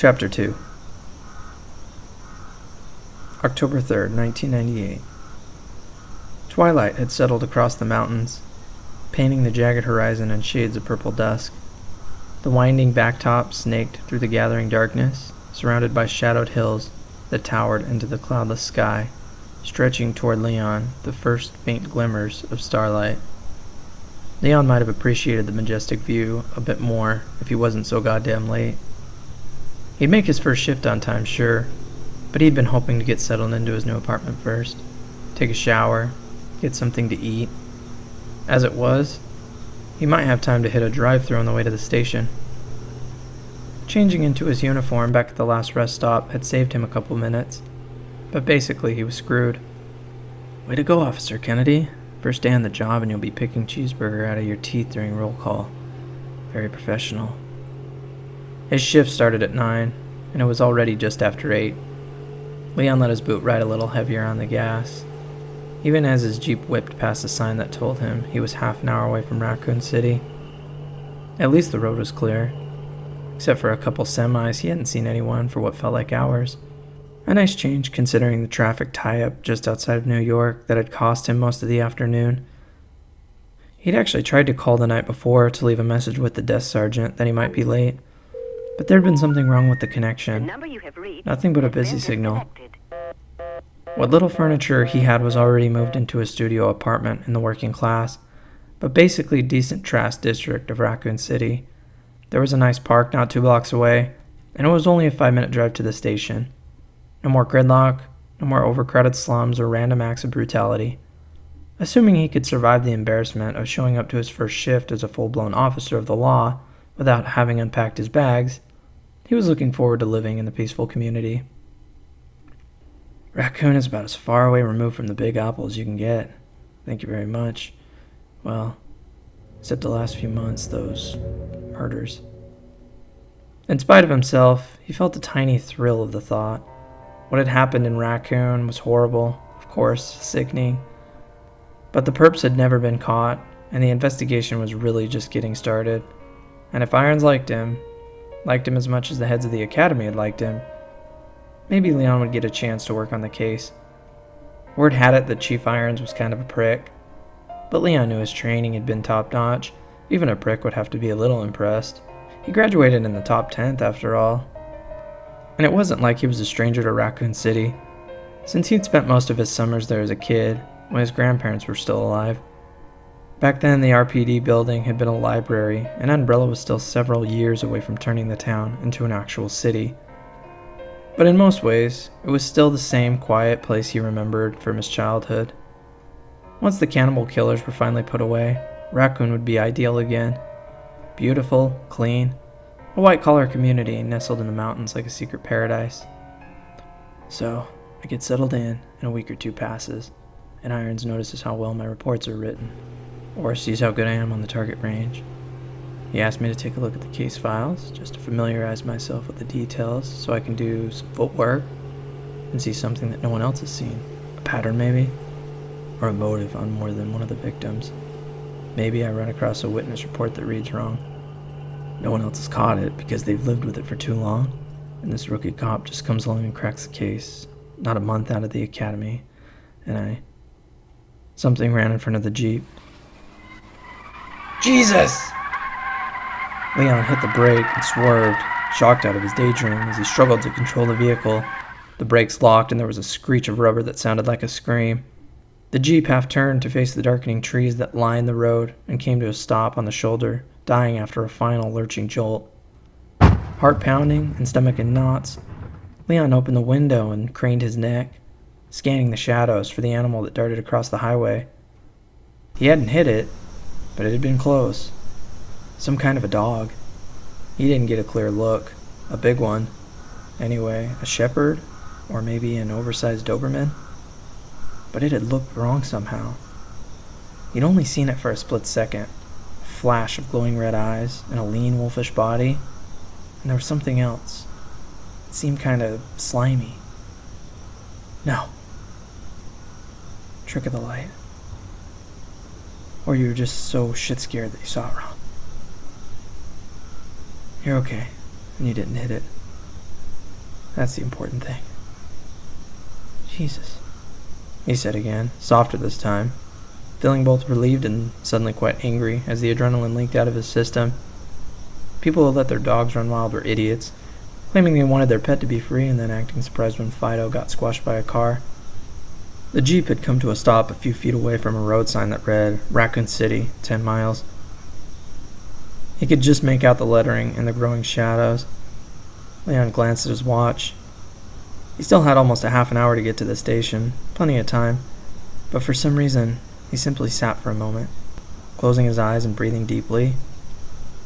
Chapter 2. October 3rd, 1998. Twilight had settled across the mountains, painting the jagged horizon in shades of purple dusk. The winding backtop snaked through the gathering darkness, surrounded by shadowed hills that towered into the cloudless sky, stretching toward Leon the first faint glimmers of starlight. Leon might have appreciated the majestic view a bit more if he wasn't so goddamn late. He'd make his first shift on time, sure, but he'd been hoping to get settled into his new apartment first, take a shower, get something to eat. As it was, he might have time to hit a drive-thru on the way to the station. Changing into his uniform back at the last rest stop had saved him a couple minutes, but basically he was screwed. Way to go, Officer Kennedy. First day on the job and you'll be picking cheeseburger out of your teeth during roll call. Very professional. His shift started at 9, and it was already just after 8. Leon let his boot ride a little heavier on the gas, even as his Jeep whipped past a sign that told him he was half an hour away from Raccoon City. At least the road was clear. Except for a couple semis, he hadn't seen anyone for what felt like hours. A nice change considering the traffic tie-up just outside of New York that had cost him most of the afternoon. He'd actually tried to call the night before to leave a message with the desk sergeant that he might be late, but there'd been something wrong with the connection. Nothing but a busy signal. What little furniture he had was already moved into a studio apartment in the working class, but basically decent trash district of Raccoon City. There was a nice park not 2 blocks away, and it was only a 5-minute drive to the station. No more gridlock, no more overcrowded slums or random acts of brutality. Assuming he could survive the embarrassment of showing up to his first shift as a full-blown officer of the law without having unpacked his bags, he was looking forward to living in the peaceful community. Raccoon is about as far away removed from the Big Apple as you can get. Thank you very much. Well, except the last few months, those murders. In spite of himself, he felt a tiny thrill of the thought. What had happened in Raccoon was horrible, of course, sickening. But the perps had never been caught, and the investigation was really just getting started. And if Irons liked him as much as the heads of the academy had liked him, maybe Leon would get a chance to work on the case. Word had it that Chief Irons was kind of a prick, but Leon knew his training had been top-notch. Even a prick would have to be a little impressed. He graduated in the top 10th, after all. And it wasn't like he was a stranger to Raccoon City, since he'd spent most of his summers there as a kid, when his grandparents were still alive. Back then, the RPD building had been a library, and Umbrella was still several years away from turning the town into an actual city. But in most ways, it was still the same quiet place he remembered from his childhood. Once the cannibal killers were finally put away, Raccoon would be ideal again. Beautiful, clean, a white-collar community nestled in the mountains like a secret paradise. So, I get settled in, and a week or two passes, and Irons notices how well my reports are written, or sees how good I am on the target range. He asked me to take a look at the case files, just to familiarize myself with the details so I can do some footwork and see something that no one else has seen. A pattern, maybe? Or a motive on more than one of the victims. Maybe I run across a witness report that reads wrong. No one else has caught it because they've lived with it for too long, and this rookie cop just comes along and cracks the case, not a month out of the academy, and Something ran in front of the Jeep. Jesus! Leon hit the brake and swerved, shocked out of his daydream as he struggled to control the vehicle. The brakes locked and there was a screech of rubber that sounded like a scream. The Jeep half-turned to face the darkening trees that lined the road and came to a stop on the shoulder, dying after a final lurching jolt. Heart pounding and stomach in knots, Leon opened the window and craned his neck, scanning the shadows for the animal that darted across the highway. He hadn't hit it, but it had been close. Some kind of a dog. He didn't get a clear look. A big one. Anyway, a shepherd? Or maybe an oversized Doberman? But it had looked wrong somehow. He'd only seen it for a split second. A flash of glowing red eyes and a lean wolfish body. And there was something else. It seemed kind of slimy. No. Trick of the light. Or you were just so shit scared that you saw it wrong. You're okay, and you didn't hit it. That's the important thing. Jesus, he said again, softer this time, feeling both relieved and suddenly quite angry as the adrenaline leaked out of his system. People who let their dogs run wild were idiots, claiming they wanted their pet to be free and then acting surprised when Fido got squashed by a car. The Jeep had come to a stop a few feet away from a road sign that read, Raccoon City, 10 miles. He could just make out the lettering in the growing shadows. Leon glanced at his watch. He still had almost a half an hour to get to the station, plenty of time, but for some reason, he simply sat for a moment, closing his eyes and breathing deeply.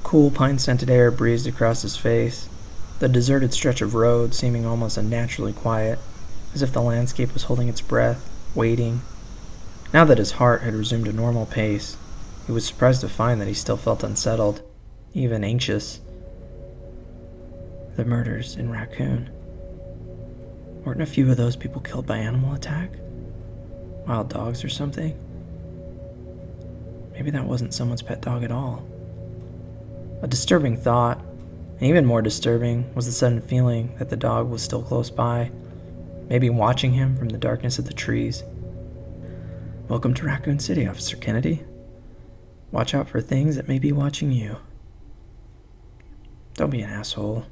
Cool, pine-scented air breezed across his face, the deserted stretch of road seeming almost unnaturally quiet, as if the landscape was holding its breath, waiting. Now that his heart had resumed a normal pace, he was surprised to find that he still felt unsettled, even anxious. The murders in Raccoon. Weren't a few of those people killed by animal attack? Wild dogs or something? Maybe that wasn't someone's pet dog at all. A disturbing thought, and even more disturbing was the sudden feeling that the dog was still close by, maybe watching him from the darkness of the trees. Welcome to Raccoon City, Officer Kennedy. Watch out for things that may be watching you. Don't be an asshole,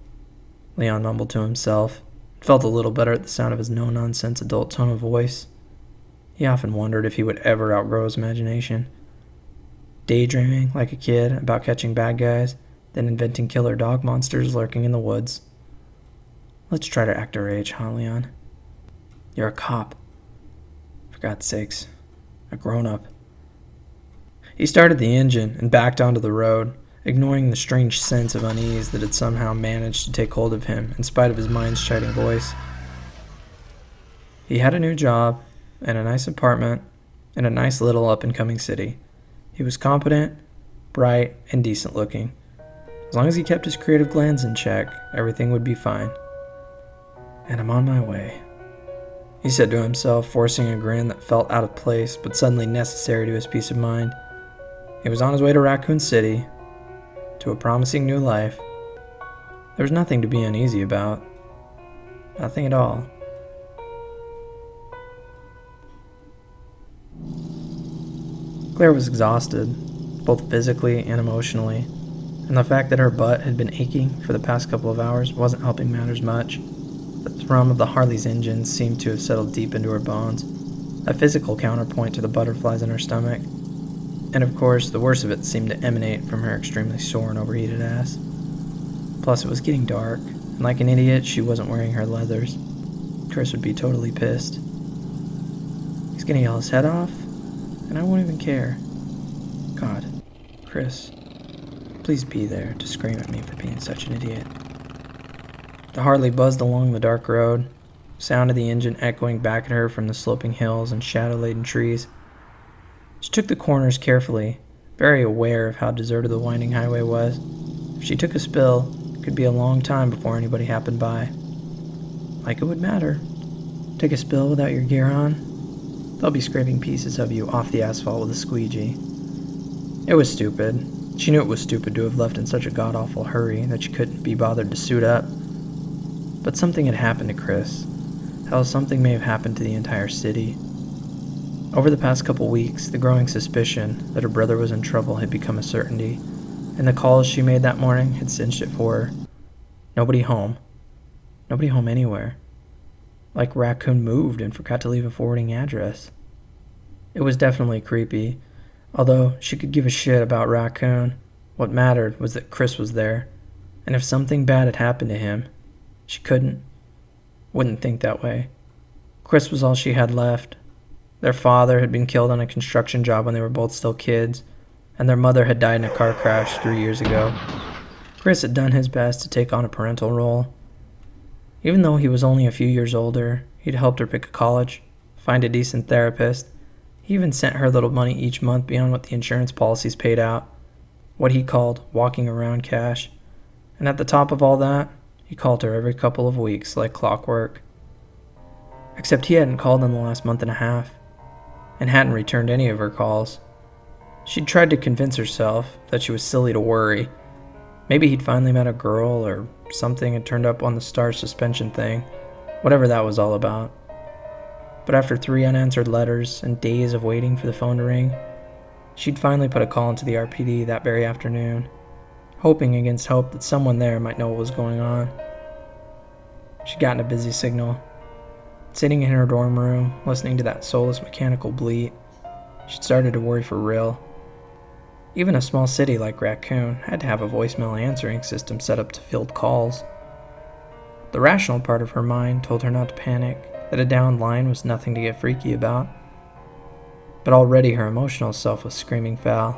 Leon mumbled to himself. Felt a little better at the sound of his no-nonsense adult tone of voice. He often wondered if he would ever outgrow his imagination. Daydreaming like a kid about catching bad guys, then inventing killer dog monsters lurking in the woods. Let's try to act our age, huh, Leon? You're a cop. For God's sakes, a grown-up. He started the engine and backed onto the road, ignoring the strange sense of unease that had somehow managed to take hold of him in spite of his mind's chiding voice. He had a new job, and a nice apartment, in a nice little up-and-coming city. He was competent, bright, and decent-looking. As long as he kept his creative glands in check, everything would be fine. And I'm on my way, he said to himself, forcing a grin that felt out of place but suddenly necessary to his peace of mind. He was on his way to Raccoon City, to a promising new life. There was nothing to be uneasy about. Nothing at all. Claire was exhausted, both physically and emotionally, and the fact that her butt had been aching for the past couple of hours wasn't helping matters much. The thrum of the Harley's engine seemed to have settled deep into her bones, a physical counterpoint to the butterflies in her stomach. And of course, the worst of it seemed to emanate from her extremely sore and overheated ass. Plus, it was getting dark, and like an idiot, she wasn't wearing her leathers. Chris would be totally pissed. He's gonna yell his head off, and I won't even care. God, Chris, please be there to scream at me for being such an idiot. The Harley buzzed along the dark road, sound of the engine echoing back at her from the sloping hills and shadow-laden trees. She took the corners carefully, very aware of how deserted the winding highway was. If she took a spill, it could be a long time before anybody happened by. Like it would matter. Take a spill without your gear on? They'll be scraping pieces of you off the asphalt with a squeegee. It was stupid. She knew it was stupid to have left in such a god-awful hurry that she couldn't be bothered to suit up. But something had happened to Chris. Hell, something may have happened to the entire city. Over the past couple weeks, the growing suspicion that her brother was in trouble had become a certainty, and the calls she made that morning had cinched it for her. Nobody home. Nobody home anywhere. Like Raccoon moved and forgot to leave a forwarding address. It was definitely creepy. Although she could give a shit about Raccoon, what mattered was that Chris was there, and if something bad had happened to him, she wouldn't think that way. Chris was all she had left. Their father had been killed on a construction job when they were both still kids, and their mother had died in a car crash 3 years ago. Chris had done his best to take on a parental role. Even though he was only a few years older, he'd helped her pick a college, find a decent therapist. He even sent her little money each month beyond what the insurance policies paid out, what he called walking around cash. And at the top of all that, he called her every couple of weeks like clockwork. Except he hadn't called in the last month and a half, and hadn't returned any of her calls. She'd tried to convince herself that she was silly to worry, Maybe he'd finally met a girl, or something had turned up on the star suspension thing, whatever that was all about. But after 3 unanswered letters and days of waiting for the phone to ring, she'd finally put a call into the RPD that very afternoon, hoping against hope that someone there might know what was going on. She'd gotten a busy signal. Sitting in her dorm room, listening to that soulless mechanical bleat, she'd started to worry for real. Even a small city like Raccoon had to have a voicemail answering system set up to field calls. The rational part of her mind told her not to panic, that a downed line was nothing to get freaky about. But already her emotional self was screaming foul.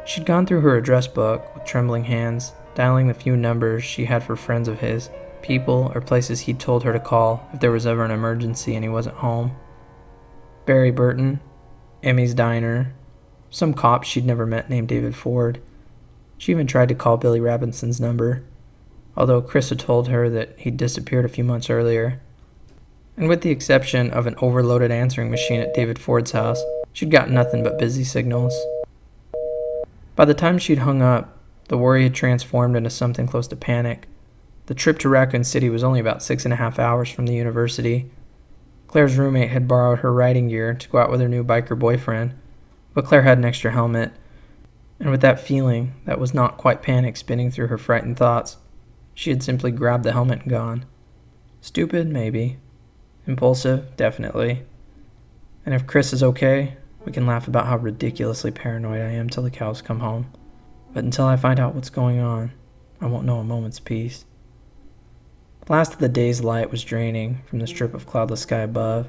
She'd gone through her address book with trembling hands, dialing the few numbers she had for friends of his, people or places he'd told her to call if there was ever an emergency and he wasn't home. Barry Burton, Emmy's Diner, some cop she'd never met named David Ford. She even tried to call Billy Robinson's number, although Chris had told her that he'd disappeared a few months earlier. And with the exception of an overloaded answering machine at David Ford's house, she'd got nothing but busy signals. By the time she'd hung up, the worry had transformed into something close to panic. The trip to Raccoon City was only about 6.5 hours from the university. Claire's roommate had borrowed her riding gear to go out with her new biker boyfriend, but Claire had an extra helmet, and with that feeling that was not quite panic spinning through her frightened thoughts, she had simply grabbed the helmet and gone. Stupid, maybe. Impulsive, definitely. And if Chris is okay, we can laugh about how ridiculously paranoid I am till the cows come home. But until I find out what's going on, I won't know a moment's peace. The last of the day's light was draining from the strip of cloudless sky above,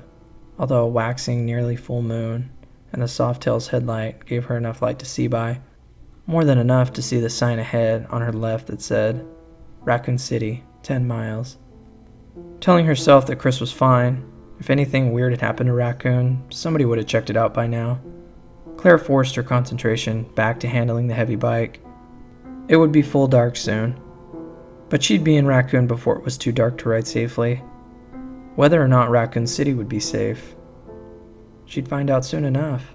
although a waxing, nearly full moon and the Softail's headlight gave her enough light to see by, more than enough to see the sign ahead on her left that said, Raccoon City, 10 miles. Telling herself that Chris was fine. If anything weird had happened to Raccoon, somebody would have checked it out by now. Claire forced her concentration back to handling the heavy bike. It would be full dark soon, but she'd be in Raccoon before it was too dark to ride safely. Whether or not Raccoon City would be safe, she'd find out soon enough.